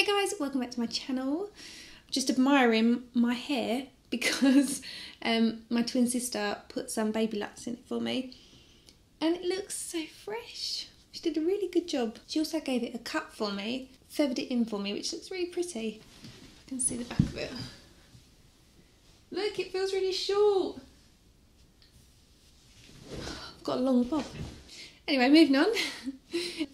guys, welcome back to my channel. I'm just admiring my hair because my twin sister put some baby locks in it for me and it looks so fresh. She did a really good job. She also gave it a cut for me, feathered it in for me, which looks really pretty. You can see the back of it. Look, it feels really short. I've got a long bob. Anyway, moving on.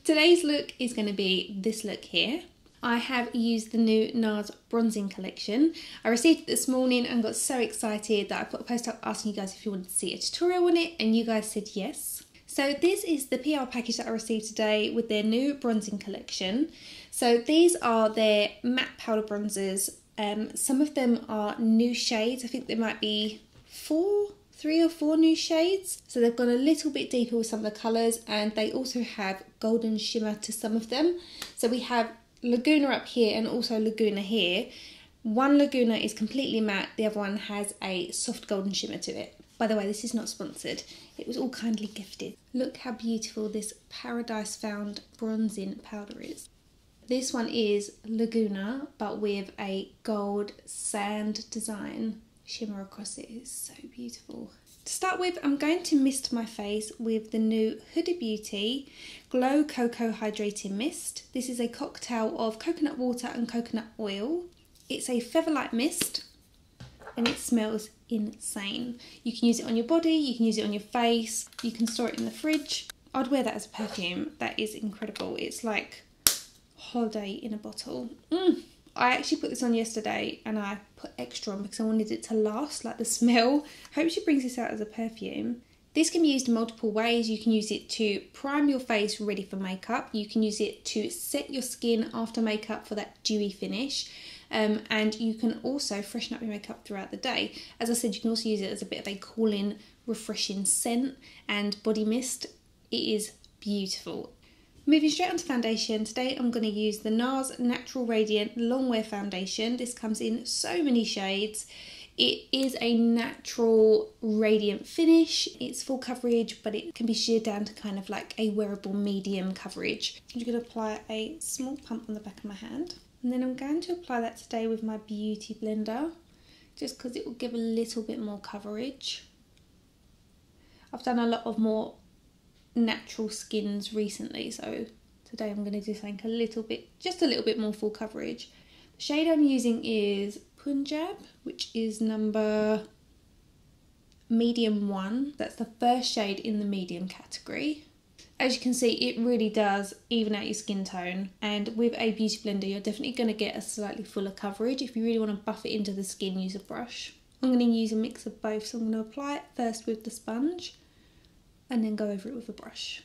Today's look is going to be this look here. I have used the new NARS Bronze Collection. I received it this morning and got so excited that I put a post up asking you guys if you wanted to see a tutorial on it, and you guys said yes. So this is the PR package that I received today with their new bronzing collection. So these are their matte powder bronzers. Some of them are new shades. I think there might be three or four new shades. So they've gone a little bit deeper with some of the colours, and they also have golden shimmer to some of them. So we have Laguna up here and also Laguna here. One Laguna is completely matte, the other one has a soft golden shimmer to it. By the way, this is not sponsored, it was all kindly gifted. Look how beautiful this Paradise Found bronzing powder is. This one is Laguna, but with a gold sand design shimmer across it. It is so beautiful. To start with, I'm going to mist my face with the new HUDA Beauty Glow Coco Hydrating Mist. This is a cocktail of coconut water and coconut oil. It's a feather-light mist and it smells insane. You can use it on your body, you can use it on your face, you can store it in the fridge. I'd wear that as a perfume. That is incredible. It's like holiday in a bottle. I actually put this on yesterday and I put extra on because I wanted it to last, like the smell. Hope she brings this out as a perfume. This can be used in multiple ways. You can use it to prime your face ready for makeup. You can use it to set your skin after makeup for that dewy finish. And you can also freshen up your makeup throughout the day. As I said, you can also use it as a bit of a cooling, refreshing scent and body mist. It is beautiful. Moving straight on to foundation, today I'm going to use the NARS Natural Radiant Longwear Foundation. This comes in so many shades. It is a natural radiant finish. It's full coverage, but it can be sheared down to kind of like a wearable medium coverage. I'm just going to apply a small pump on the back of my hand. And then I'm going to apply that today with my beauty blender, just because it will give a little bit more coverage. I've done a lot of more natural skins recently, so today I'm going to do something just a little bit more full coverage. The shade I'm using is Punjab, which is number medium 1. That's the first shade in the medium category. As you can see, it really does even out your skin tone, and with a beauty blender you're definitely going to get a slightly fuller coverage. If you really want to buff it into the skin, use a brush. I'm going to use a mix of both, so I'm going to apply it first with the sponge and then go over it with a brush.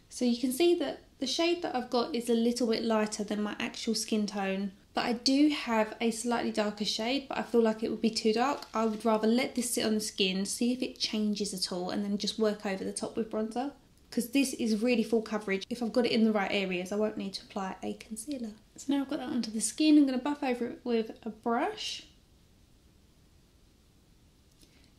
So you can see that the shade that I've got is a little bit lighter than my actual skin tone, but I do have a slightly darker shade, but I feel like it would be too dark. I would rather let this sit on the skin, see if it changes at all, and then just work over the top with bronzer, because this is really full coverage. If I've got it in the right areas, I won't need to apply a concealer. So now I've got that onto the skin, I'm going to buff over it with a brush.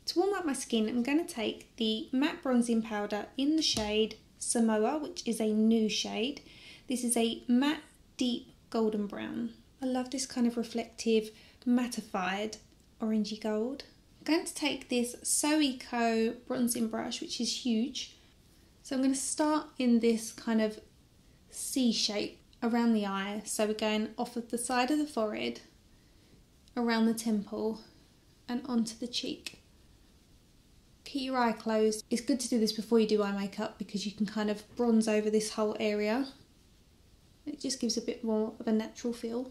To warm up my skin, I'm going to take the matte bronzing powder in the shade Somoa, which is a new shade. This is a matte deep golden brown. I love this kind of reflective, mattified orangey gold. I'm going to take this ZOEVA bronzing brush, which is huge. So I'm going to start in this kind of C shape around the eye. So we're going off of the side of the forehead, around the temple, and onto the cheek. Keep your eye closed. It's good to do this before you do eye makeup because you can kind of bronze over this whole area. It just gives a bit more of a natural feel.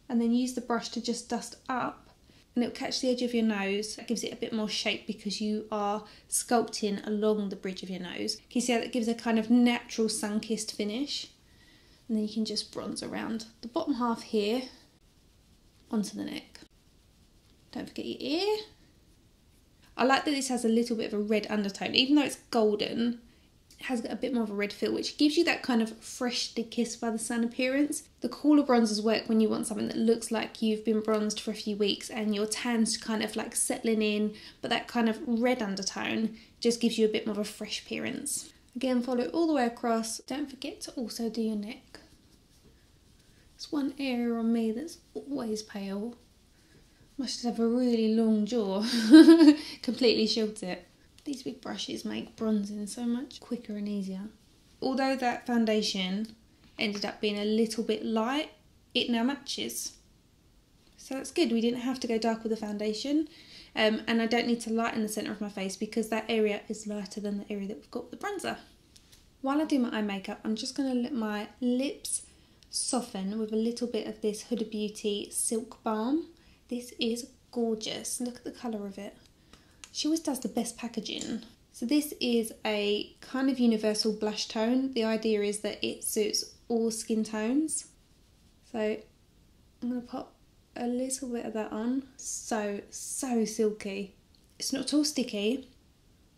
And then use the brush to just dust up, and it'll catch the edge of your nose. That gives it a bit more shape because you are sculpting along the bridge of your nose. Can you see how that gives a kind of natural sun-kissed finish? And then you can just bronze around the bottom half here onto the neck. Don't forget your ear. I like that this has a little bit of a red undertone. Even though it's golden, it has got a bit more of a red feel, which gives you that kind of freshly kissed by the sun appearance. The cooler bronzers work when you want something that looks like you've been bronzed for a few weeks and your tan's kind of like settling in, but that kind of red undertone just gives you a bit more of a fresh appearance. Again, follow it all the way across. Don't forget to also do your neck. There's one area on me that's always pale. Must have a really long jaw. Completely shields it. These big brushes make bronzing so much quicker and easier. Although that foundation ended up being a little bit light, it now matches. So that's good. We didn't have to go dark with the foundation. And I don't need to lighten the centre of my face because that area is lighter than the area that we've got with the bronzer. While I do my eye makeup, I'm just going to let my lips soften with a little bit of this Huda Beauty Silk Balm. This is gorgeous. Look at the colour of it. She always does the best packaging. So this is a kind of universal blush tone. The idea is that it suits all skin tones. So I'm going to pop a little bit of that on. So silky. It's not at all sticky.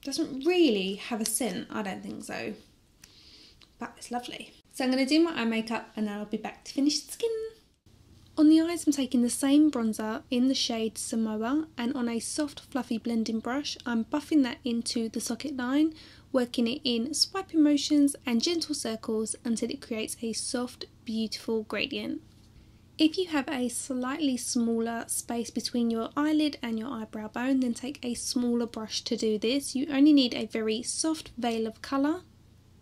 Doesn't really have a scent, I don't think so. But it's lovely. So I'm going to do my eye makeup and then I'll be back to finish the skin. On the eyes I'm taking the same bronzer in the shade Somoa, and on a soft fluffy blending brush I'm buffing that into the socket line, working it in swiping motions and gentle circles until it creates a soft, beautiful gradient. If you have a slightly smaller space between your eyelid and your eyebrow bone, then take a smaller brush to do this. You only need a very soft veil of colour.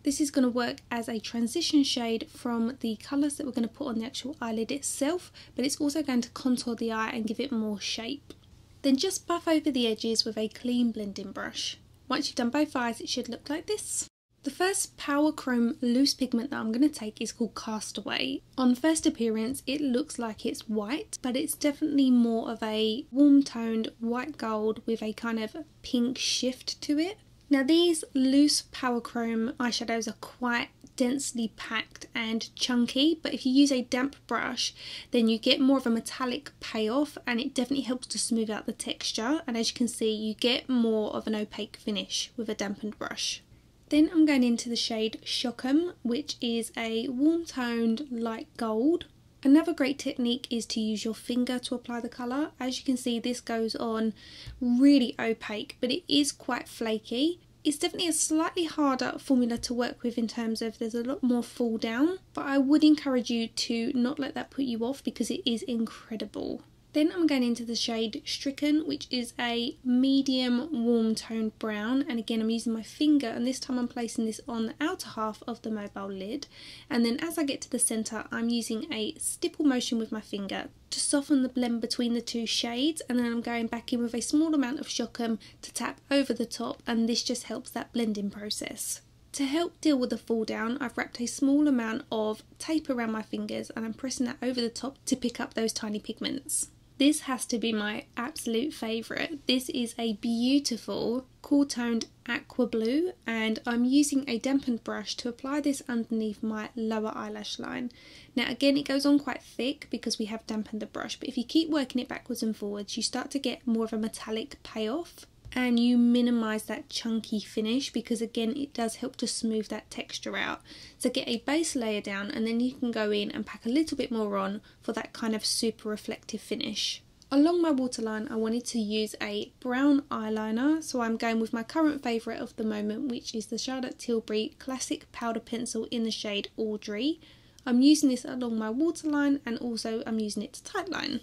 This is going to work as a transition shade from the colours that we're going to put on the actual eyelid itself, but it's also going to contour the eye and give it more shape. Then just buff over the edges with a clean blending brush. Once you've done both eyes, it should look like this. The first Powerchrome Loose Pigment that I'm going to take is called Castaway. On first appearance it looks like it's white, but it's definitely more of a warm toned white gold with a kind of pink shift to it. Now these loose Powerchrome eyeshadows are quite densely packed and chunky, but if you use a damp brush then you get more of a metallic payoff and it definitely helps to smooth out the texture, and as you can see you get more of an opaque finish with a dampened brush. Then I'm going into the shade Shonagh, which is a warm toned light gold. Another great technique is to use your finger to apply the colour. As you can see, this goes on really opaque, but it is quite flaky. It's definitely a slightly harder formula to work with in terms of there's a lot more fall down, but I would encourage you to not let that put you off because it is incredible. Then I'm going into the shade Stricken, which is a medium warm toned brown, and again I'm using my finger, and this time I'm placing this on the outer half of the mobile lid, and then as I get to the centre I'm using a stipple motion with my finger to soften the blend between the two shades, and then I'm going back in with a small amount of Shonagh to tap over the top, and this just helps that blending process. To help deal with the fall down, I've wrapped a small amount of tape around my fingers and I'm pressing that over the top to pick up those tiny pigments. This has to be my absolute favourite. This is a beautiful cool toned aqua blue, and I'm using a dampened brush to apply this underneath my lower eyelash line. Now again it goes on quite thick because we have dampened the brush, but if you keep working it backwards and forwards you start to get more of a metallic payoff and you minimise that chunky finish because again it does help to smooth that texture out. So get a base layer down and then you can go in and pack a little bit more on for that kind of super reflective finish. Along my waterline I wanted to use a brown eyeliner, so I'm going with my current favourite of the moment, which is the Charlotte Tilbury Classic Powder Pencil in the shade Audrey. I'm using this along my waterline and also I'm using it to tightline.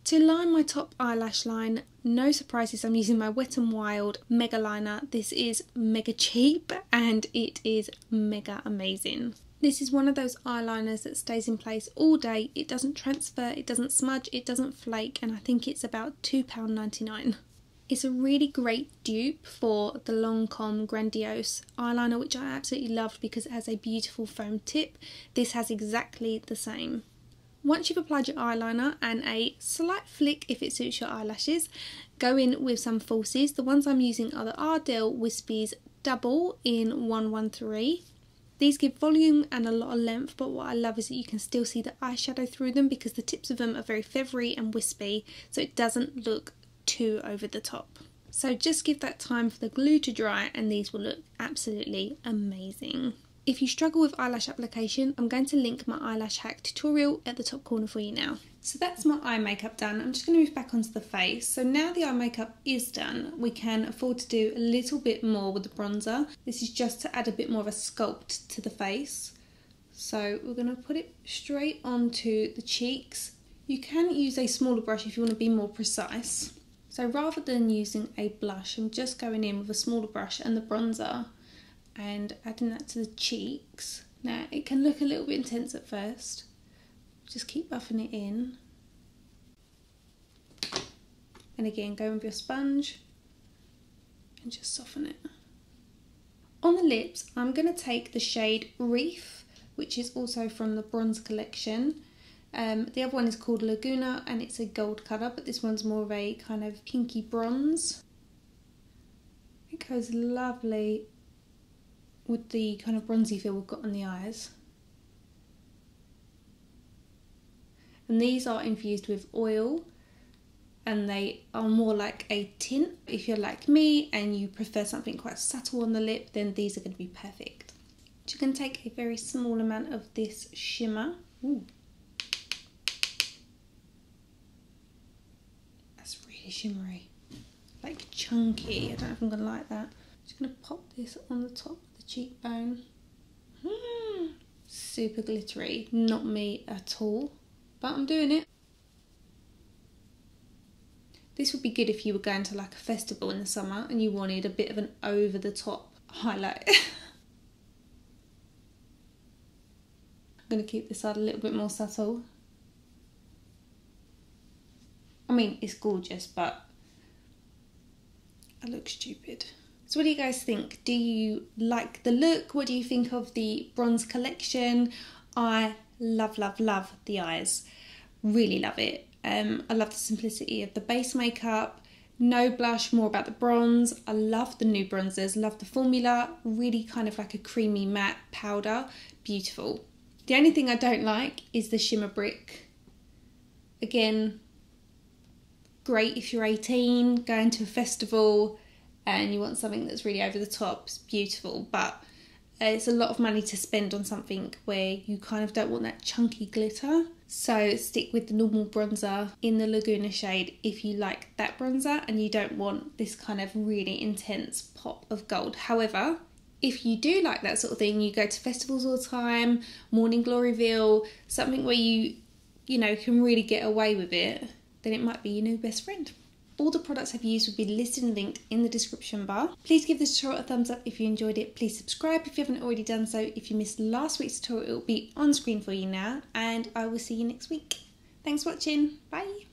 To line my top eyelash line, no surprises, I'm using my Wet n Wild Mega Liner. This is mega cheap and it is mega amazing. This is one of those eyeliners that stays in place all day. It doesn't transfer, it doesn't smudge, it doesn't flake, and I think it's about £2.99. It's a really great dupe for the Lancome Grandiose eyeliner, which I absolutely loved because it has a beautiful foam tip. This has exactly the same. Once you've applied your eyeliner and a slight flick if it suits your eyelashes, go in with some falsies. The ones I'm using are the Ardell Wispies Double in 113. These give volume and a lot of length, but what I love is that you can still see the eyeshadow through them because the tips of them are very feathery and wispy, so it doesn't look too over the top. So just give that time for the glue to dry and these will look absolutely amazing. If you struggle with eyelash application, I'm going to link my eyelash hack tutorial at the top corner for you now. So that's my eye makeup done. I'm just going to move back onto the face. So now the eye makeup is done, we can afford to do a little bit more with the bronzer. This is just to add a bit more of a sculpt to the face. So we're going to put it straight onto the cheeks. You can use a smaller brush if you want to be more precise. So rather than using a blush, I'm just going in with a smaller brush and the bronzer and adding that to the cheeks. Now it can look a little bit intense at first. Just keep buffing it in. And again, go with your sponge and just soften it. On the lips, I'm going to take the shade Reef, which is also from the Bronze Collection. The other one is called Laguna and it's a gold colour, but this one's more of a kind of pinky bronze. It goes lovely with the kind of bronzy feel we've got on the eyes. And these are infused with oil and they are more like a tint. If you're like me and you prefer something quite subtle on the lip, then these are going to be perfect. You can take a very small amount of this shimmer. Ooh. That's really shimmery, like chunky. I don't know if I'm going to like that. Just going to pop this on the top of the cheekbone. Super glittery, not me at all, but I'm doing it. This would be good if you were going to like a festival in the summer and you wanted a bit of an over the top highlight. I'm going to keep this side a little bit more subtle. I mean, it's gorgeous, but I look stupid. So what do you guys think? Do you like the look? What do you think of the Bronze Collection? I love, love, love the eyes. Really love it. I love the simplicity of the base makeup. No blush, more about the bronze. I love the new bronzers, love the formula. Really kind of like a creamy matte powder. Beautiful. The only thing I don't like is the shimmer brick. Again, great if you're 18, going to a festival and you want something that's really over the top. It's beautiful, but it's a lot of money to spend on something where you kind of don't want that chunky glitter. So stick with the normal bronzer in the Laguna shade if you like that bronzer and you don't want this kind of really intense pop of gold. However, if you do like that sort of thing, you go to festivals all the time, morning glory reveal, something where you know, can really get away with it, then it might be your new best friend. All the products I've used will be listed and linked in the description bar. Please give this tutorial a thumbs up if you enjoyed it. Please subscribe if you haven't already done so. If you missed last week's tutorial, it will be on screen for you now, and I will see you next week. Thanks for watching. Bye.